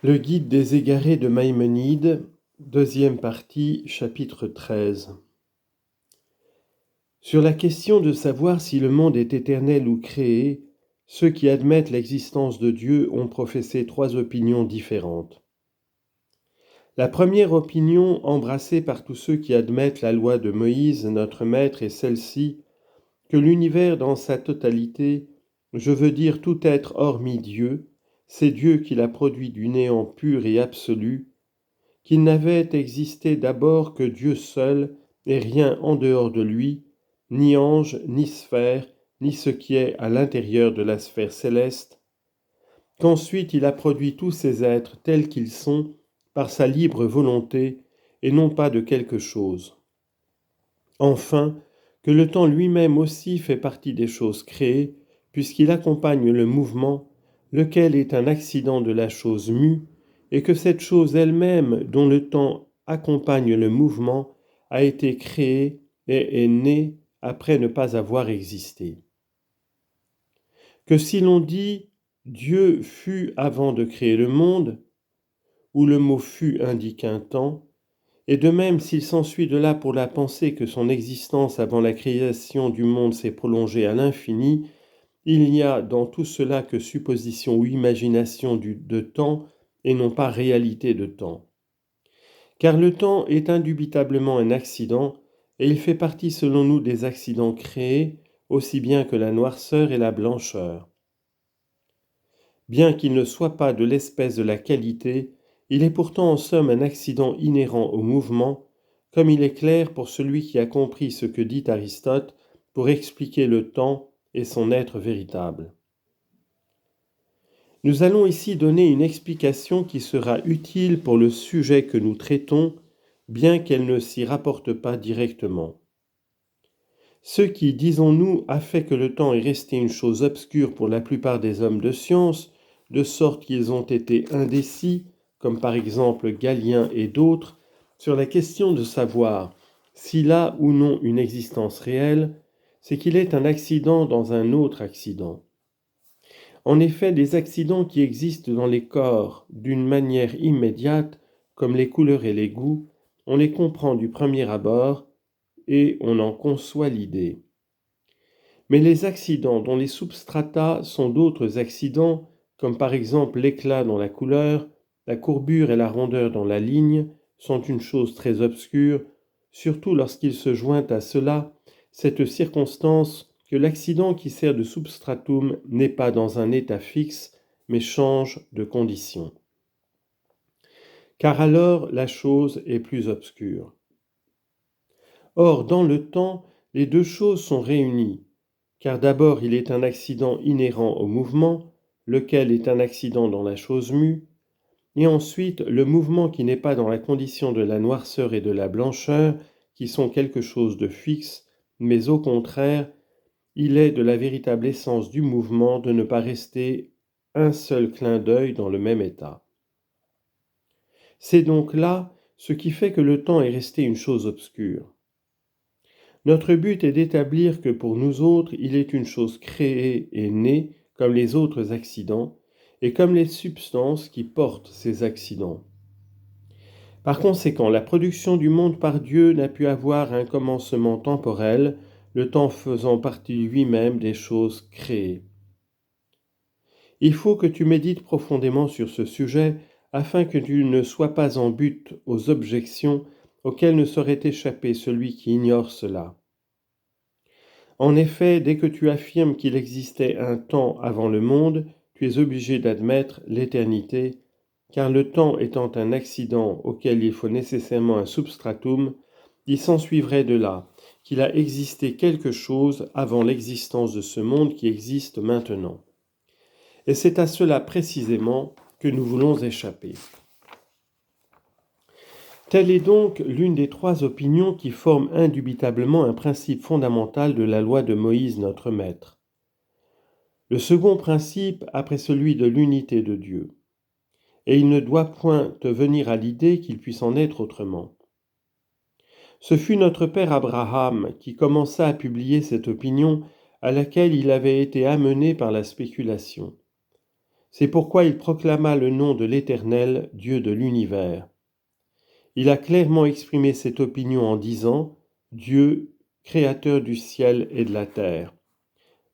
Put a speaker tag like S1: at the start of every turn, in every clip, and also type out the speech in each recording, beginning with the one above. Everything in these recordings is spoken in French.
S1: Le guide des égarés de Maïmonide, deuxième partie, chapitre 13. Sur la question de savoir si le monde est éternel ou créé, ceux qui admettent l'existence de Dieu ont professé trois opinions différentes. La première opinion, embrassée par tous ceux qui admettent la loi de Moïse, notre maître, est celle-ci, que l'univers dans sa totalité, je veux dire tout être hormis Dieu, c'est Dieu qui l'a produit du néant pur et absolu, qu'il n'avait existé d'abord que Dieu seul et rien en dehors de lui, ni ange, ni sphère, ni ce qui est à l'intérieur de la sphère céleste, qu'ensuite il a produit tous ces êtres tels qu'ils sont par sa libre volonté et non pas de quelque chose. Enfin, que le temps lui-même aussi fait partie des choses créées, puisqu'il accompagne le mouvement, lequel est un accident de la chose mue, et que cette chose elle-même, dont le temps accompagne le mouvement, a été créée et est née après ne pas avoir existé. Que si l'on dit « Dieu fut avant de créer le monde », où le mot « fut » indique un temps, et de même s'il s'ensuit de là pour la pensée que son existence avant la création du monde s'est prolongée à l'infini, il n'y a dans tout cela que supposition ou imagination de temps et non pas réalité de temps. Car le temps est indubitablement un accident, et il fait partie selon nous des accidents créés, aussi bien que la noirceur et la blancheur. Bien qu'il ne soit pas de l'espèce de la qualité, il est pourtant en somme un accident inhérent au mouvement, comme il est clair pour celui qui a compris ce que dit Aristote pour expliquer le temps et son être véritable. Nous allons ici donner une explication qui sera utile pour le sujet que nous traitons, bien qu'elle ne s'y rapporte pas directement. Ce qui, disons-nous, a fait que le temps est resté une chose obscure pour la plupart des hommes de science, de sorte qu'ils ont été indécis, comme par exemple Galien et d'autres, sur la question de savoir s'il a ou non une existence réelle, c'est qu'il est un accident dans un autre accident. En effet, les accidents qui existent dans les corps d'une manière immédiate, comme les couleurs et les goûts, on les comprend du premier abord et on en conçoit l'idée. Mais les accidents dont les substrata sont d'autres accidents, comme par exemple l'éclat dans la couleur, la courbure et la rondeur dans la ligne, sont une chose très obscure, surtout lorsqu'il se joint à cela cette circonstance que l'accident qui sert de substratum n'est pas dans un état fixe, mais change de condition. Car alors la chose est plus obscure. Or, dans le temps, les deux choses sont réunies, car d'abord il est un accident inhérent au mouvement, lequel est un accident dans la chose mue, et ensuite le mouvement qui n'est pas dans la condition de la noirceur et de la blancheur, qui sont quelque chose de fixe, mais au contraire, il est de la véritable essence du mouvement de ne pas rester un seul clin d'œil dans le même état. C'est donc là ce qui fait que le temps est resté une chose obscure. Notre but est d'établir que pour nous autres, il est une chose créée et née comme les autres accidents et comme les substances qui portent ces accidents. Par conséquent, la production du monde par Dieu n'a pu avoir un commencement temporel, le temps faisant partie lui-même des choses créées. Il faut que tu médites profondément sur ce sujet afin que tu ne sois pas en butte aux objections auxquelles ne saurait échapper celui qui ignore cela. En effet, dès que tu affirmes qu'il existait un temps avant le monde, tu es obligé d'admettre l'éternité, car le temps étant un accident auquel il faut nécessairement un substratum, il s'ensuivrait de là qu'il a existé quelque chose avant l'existence de ce monde qui existe maintenant. Et c'est à cela précisément que nous voulons échapper. Telle est donc l'une des trois opinions qui forment indubitablement un principe fondamental de la loi de Moïse notre maître. Le second principe après celui de l'unité de Dieu. Et il ne doit point te venir à l'idée qu'il puisse en être autrement. Ce fut notre père Abraham qui commença à publier cette opinion à laquelle il avait été amené par la spéculation. C'est pourquoi il proclama le nom de l'Éternel, Dieu de l'univers. Il a clairement exprimé cette opinion en disant « Dieu, créateur du ciel et de la terre ».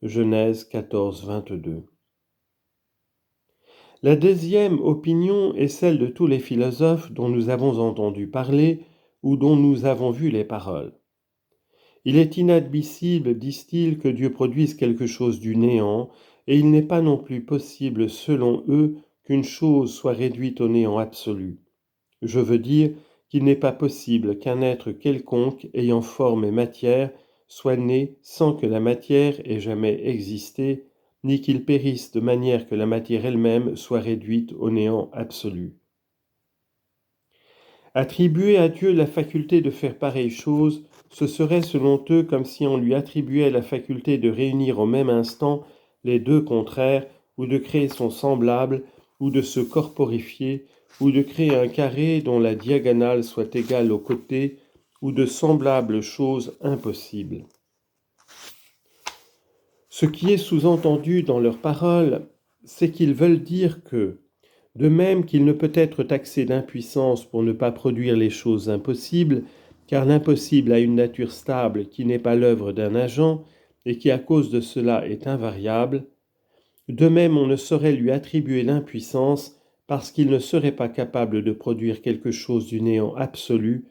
S1: Genèse 14, 22. La deuxième opinion est celle de tous les philosophes dont nous avons entendu parler ou dont nous avons vu les paroles. Il est inadmissible, disent-ils, que Dieu produise quelque chose du néant, et il n'est pas non plus possible, selon eux, qu'une chose soit réduite au néant absolu. Je veux dire qu'il n'est pas possible qu'un être quelconque, ayant forme et matière, soit né sans que la matière ait jamais existé, ni qu'il périsse de manière que la matière elle-même soit réduite au néant absolu. Attribuer à Dieu la faculté de faire pareille chose, ce serait selon eux comme si on lui attribuait la faculté de réunir au même instant les deux contraires, ou de créer son semblable, ou de se corporifier, ou de créer un carré dont la diagonale soit égale au côté, ou de semblables choses impossibles. Ce qui est sous-entendu dans leurs paroles, c'est qu'ils veulent dire que, de même qu'il ne peut être taxé d'impuissance pour ne pas produire les choses impossibles, car l'impossible a une nature stable qui n'est pas l'œuvre d'un agent et qui à cause de cela est invariable, de même on ne saurait lui attribuer l'impuissance parce qu'il ne serait pas capable de produire quelque chose du néant absolu,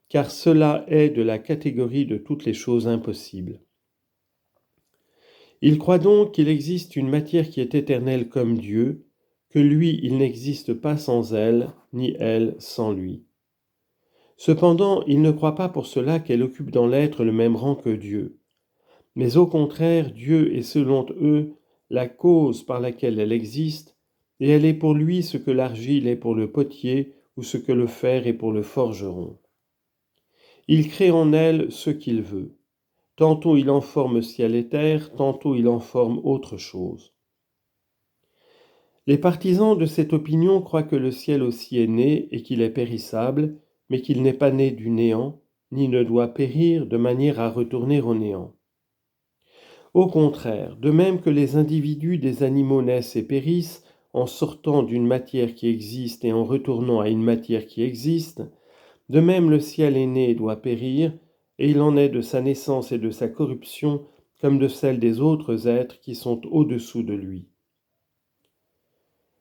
S1: car cela est de la catégorie de toutes les choses impossibles. Il croit donc qu'il existe une matière qui est éternelle comme Dieu, que lui, il n'existe pas sans elle, ni elle sans lui. Cependant, il ne croit pas pour cela qu'elle occupe dans l'être le même rang que Dieu. Mais au contraire, Dieu est selon eux la cause par laquelle elle existe, et elle est pour lui ce que l'argile est pour le potier, ou ce que le fer est pour le forgeron. Il crée en elle ce qu'il veut. Tantôt il en forme ciel et terre, tantôt il en forme autre chose. Les partisans de cette opinion croient que le ciel aussi est né et qu'il est périssable, mais qu'il n'est pas né du néant, ni ne doit périr de manière à retourner au néant. Au contraire, de même que les individus des animaux naissent et périssent en sortant d'une matière qui existe et en retournant à une matière qui existe, de même le ciel est né et doit périr, et il en est de sa naissance et de sa corruption comme de celle des autres êtres qui sont au-dessous de lui.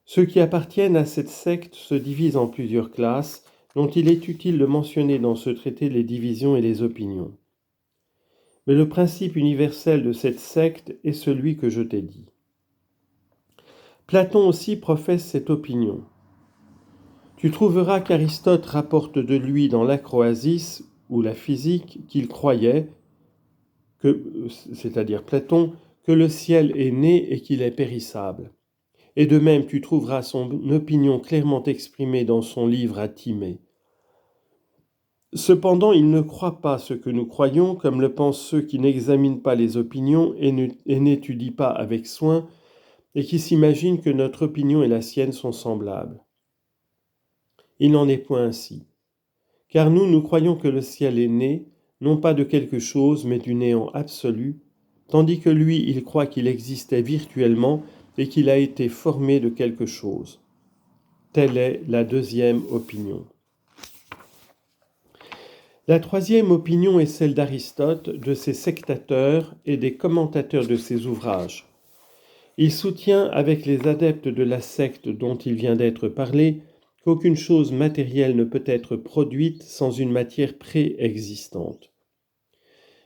S1: Ceux qui appartiennent à cette secte se divisent en plusieurs classes, dont il est utile de mentionner dans ce traité les divisions et les opinions. Mais le principe universel de cette secte est celui que je t'ai dit. Platon aussi professe cette opinion. Tu trouveras qu'Aristote rapporte de lui dans l'Acroasis, ou la physique, qu'il croyait, c'est-à-dire Platon, que le ciel est né et qu'il est périssable. Et de même, tu trouveras son opinion clairement exprimée dans son livre à Timée. Cependant, il ne croit pas ce que nous croyons, comme le pensent ceux qui n'examinent pas les opinions et n'étudient pas avec soin, et qui s'imaginent que notre opinion et la sienne sont semblables. Il n'en est point ainsi. Car nous croyons que le ciel est né, non pas de quelque chose, mais du néant absolu, tandis que lui, il croit qu'il existait virtuellement et qu'il a été formé de quelque chose. Telle est la deuxième opinion. La troisième opinion est celle d'Aristote, de ses sectateurs et des commentateurs de ses ouvrages. Il soutient avec les adeptes de la secte dont il vient d'être parlé qu'aucune chose matérielle ne peut être produite sans une matière préexistante.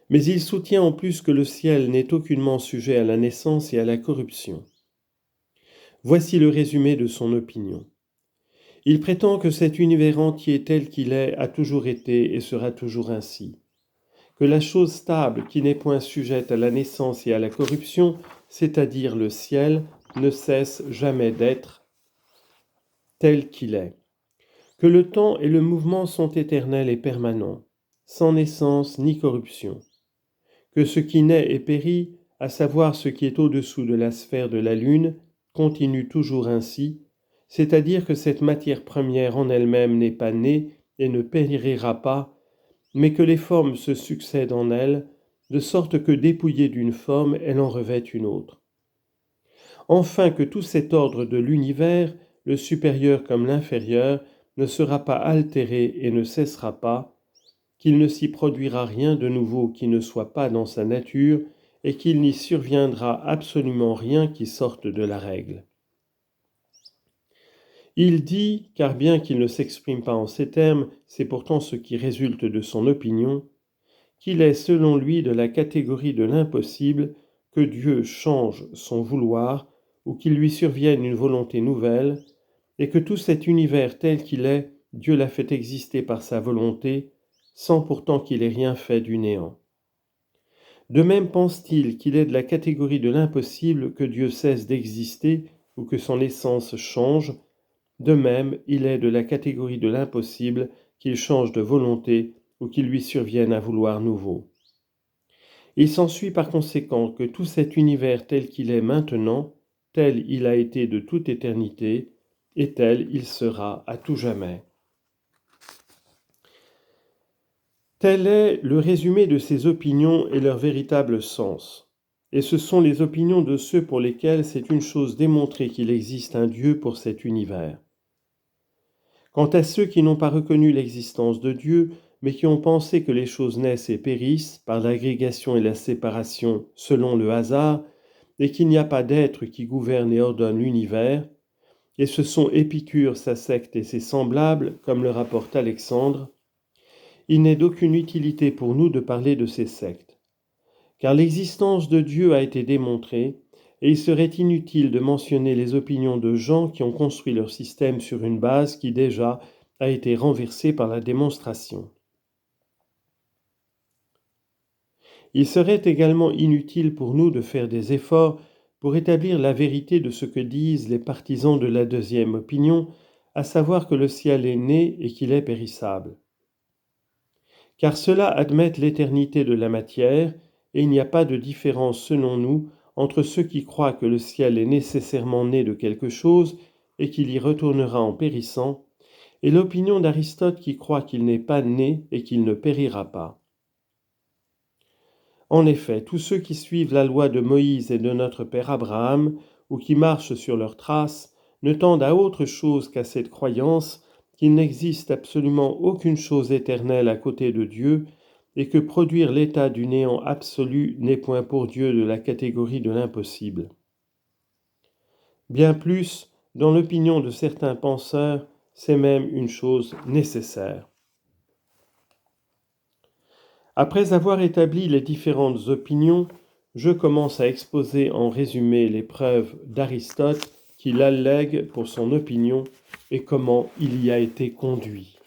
S1: Mais il soutient en plus que le ciel n'est aucunement sujet à la naissance et à la corruption. Voici le résumé de son opinion. Il prétend que cet univers entier tel qu'il est a toujours été et sera toujours ainsi, que la chose stable qui n'est point sujette à la naissance et à la corruption, c'est-à-dire le ciel, ne cesse jamais d'être tel qu'il est, que le temps et le mouvement sont éternels et permanents, sans naissance ni corruption, que ce qui naît et périt, à savoir ce qui est au-dessous de la sphère de la lune, continue toujours ainsi, c'est-à-dire que cette matière première en elle-même n'est pas née et ne périra pas, mais que les formes se succèdent en elle, de sorte que dépouillée d'une forme, elle en revêt une autre. enfin que tout cet ordre de l'univers, le supérieur comme l'inférieur, ne sera pas altéré et ne cessera pas, qu'il ne s'y produira rien de nouveau qui ne soit pas dans sa nature, et qu'il n'y surviendra absolument rien qui sorte de la règle. Il dit, car bien qu'il ne s'exprime pas en ces termes, c'est pourtant ce qui résulte de son opinion, qu'il est selon lui de la catégorie de l'impossible que Dieu change son vouloir ou qu'il lui survienne une volonté nouvelle, et que tout cet univers tel qu'il est, Dieu l'a fait exister par sa volonté, sans pourtant qu'il ait rien fait du néant. De même pense-t-il qu'il est de la catégorie de l'impossible que Dieu cesse d'exister ou que son essence change. De même, il est de la catégorie de l'impossible qu'il change de volonté ou qu'il lui survienne un vouloir nouveau. Il s'ensuit par conséquent que tout cet univers tel qu'il est maintenant, tel il a été de toute éternité, et tel il sera à tout jamais. Tel est le résumé de ces opinions et leur véritable sens. Et ce sont les opinions de ceux pour lesquels c'est une chose démontrée qu'il existe un Dieu pour cet univers. Quant à ceux qui n'ont pas reconnu l'existence de Dieu, mais qui ont pensé que les choses naissent et périssent par l'agrégation et la séparation selon le hasard, et qu'il n'y a pas d'être qui gouverne et ordonne l'univers, et ce sont Épicure, sa secte et ses semblables, comme le rapporte Alexandre, il n'est d'aucune utilité pour nous de parler de ces sectes, car l'existence de Dieu a été démontrée, et il serait inutile de mentionner les opinions de gens qui ont construit leur système sur une base qui déjà a été renversée par la démonstration. Il serait également inutile pour nous de faire des efforts pour établir la vérité de ce que disent les partisans de la deuxième opinion, à savoir que le ciel est né et qu'il est périssable. Car cela admet l'éternité de la matière, et il n'y a pas de différence selon nous entre ceux qui croient que le ciel est nécessairement né de quelque chose et qu'il y retournera en périssant, et l'opinion d'Aristote qui croit qu'il n'est pas né et qu'il ne périra pas. En effet, tous ceux qui suivent la loi de Moïse et de notre père Abraham, ou qui marchent sur leurs traces, ne tendent à autre chose qu'à cette croyance qu'il n'existe absolument aucune chose éternelle à côté de Dieu, et que produire l'état du néant absolu n'est point pour Dieu de la catégorie de l'impossible. Bien plus, dans l'opinion de certains penseurs, c'est même une chose nécessaire. Après avoir établi les différentes opinions, je commence à exposer en résumé les preuves d'Aristote qu'il allègue pour son opinion et comment il y a été conduit.